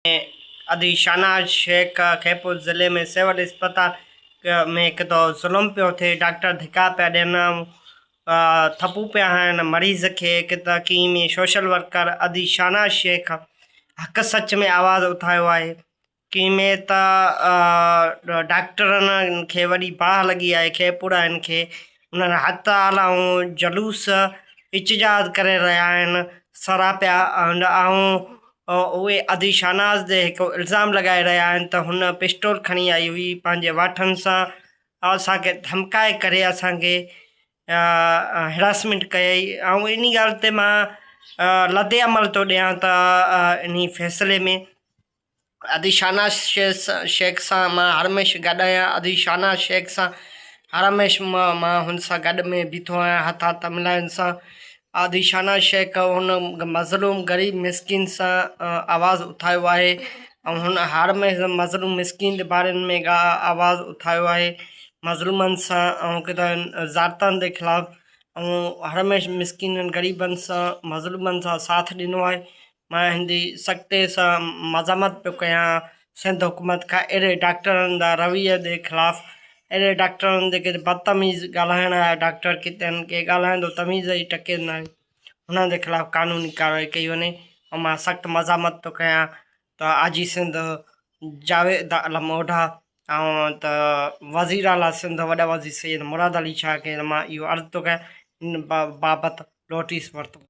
अदी शाहनाज शेख खेपुर ज़िले में सिविल अस्पताल में एक तो ज़ुल्म पियो थिए, डॉक्टर धिका पिया ॾियनि, थप्पू पिया हणनि मरीज़ खे। हिकु त की में सोशल वर्कर अदी शाहनाज शेख हक़ सच में आवाज़ उठायो आहे। की में त डॉक्टरनि खे वॾी बाह लॻी आहे खेपुराइन खे। उन्हनि हड़ताल ऐं जलूस इhtजाज करे रहिया आहिनि, सरा पिया ऐं उहे अदी शाहनाज ते हिकु इल्ज़ाम लॻाए रहिया आहिनि त हुन पिस्टोल खणी आई हुई, पंहिंजे वाठनि सां असांखे धमकाए करे असांखे हिरासमेंट कयई। ऐं इन ॻाल्हि ते मां लदे अमल थो ॾियां त इन फ़ैसिले में अदी शाहनाज शेख सां मां हरमेश गॾु आहियां। अदी शाहनाज शेख सां हरमेश मां हुन सां गॾु में बीठो आहियां, हथ हथ मिलाइण सां। अदी शाहनाज शेख हुन मज़लूम गरीब मिसकिन सां आवाज़ उठायो आहे ऐं हुन हर मज़लूम मिसकिन जे बारे में आवाज़ उठायो आहे, मज़लूमनि सां ऐं किथे ज़ातनि जे ख़िलाफ़ ऐं हरमेश मिसकिन गरीबनि सां मज़लूमनि सां साथ ॾिनो आहे। मां हिंदी सख़्ते सां मज़ामत पियो कयां सिंध हुकूमत खां अहिड़े डॉक्टरनि जा रवैये जे ख़िलाफ़, अहिड़े डॉक्टरनि जेके बदतमीज़ ॻाल्हाइण वारा डॉक्टर किथे के ॻाल्हाईंदो तमीज़ जी टके न आहे, हुननि जे ख़िलाफ़ कानूनी कार्रवाई कई वञे। ऐं मां सख़्तु मज़ामत थो कयां त आजी सिंध जावेद आलम ओढा ऐं त वज़ीर आला सिंध वॾा वज़ीर सैयद मुराद अली शाह खे मां इहो अर्ज़ु थो कयां इन बाबति नोटिस वरितो।